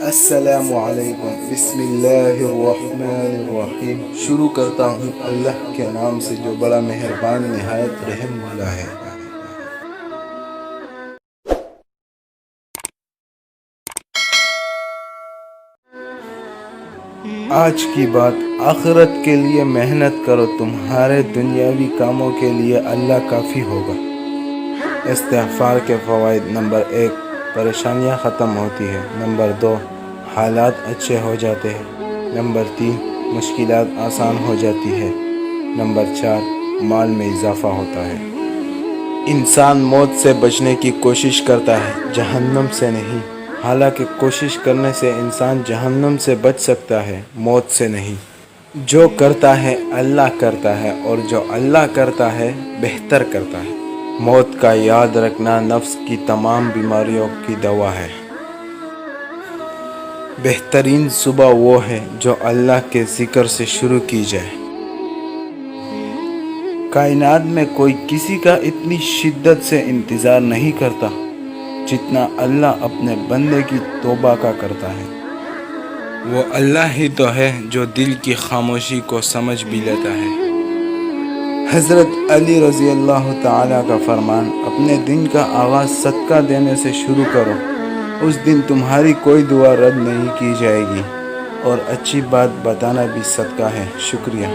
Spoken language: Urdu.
السلام علیکم، بسم اللہ الرحمن الرحیم۔ شروع کرتا ہوں اللہ کے نام سے جو بڑا مہربان نہایت رحم والا ہے۔ آج کی بات، آخرت کے لیے محنت کرو، تمہارے دنیاوی کاموں کے لیے اللہ کافی ہوگا۔ استغفار کے فوائد: نمبر 1، پریشانیاں ختم ہوتی ہیں۔ نمبر 2، حالات اچھے ہو جاتے ہیں۔ نمبر 3، مشکلات آسان ہو جاتی ہے۔ نمبر 4، مال میں اضافہ ہوتا ہے۔ انسان موت سے بچنے کی کوشش کرتا ہے، جہنم سے نہیں۔ حالانکہ کوشش کرنے سے انسان جہنم سے بچ سکتا ہے، موت سے نہیں۔ جو کرتا ہے اللہ کرتا ہے، اور جو اللہ کرتا ہے بہتر کرتا ہے۔ موت کا یاد رکھنا نفس کی تمام بیماریوں کی دوا ہے۔ بہترین صبح وہ ہے جو اللہ کے ذکر سے شروع کی جائے۔ کائنات میں کوئی کسی کا اتنی شدت سے انتظار نہیں کرتا جتنا اللہ اپنے بندے کی توبہ کا کرتا ہے۔ وہ اللہ ہی تو ہے جو دل کی خاموشی کو سمجھ بھی لیتا ہے۔ حضرت علی رضی اللہ تعالیٰ کا فرمان: اپنے دن کا آغاز صدقہ دینے سے شروع کرو، اس دن تمہاری کوئی دعا رد نہیں کی جائے گی، اور اچھی بات بتانا بھی صدقہ ہے۔ شکریہ۔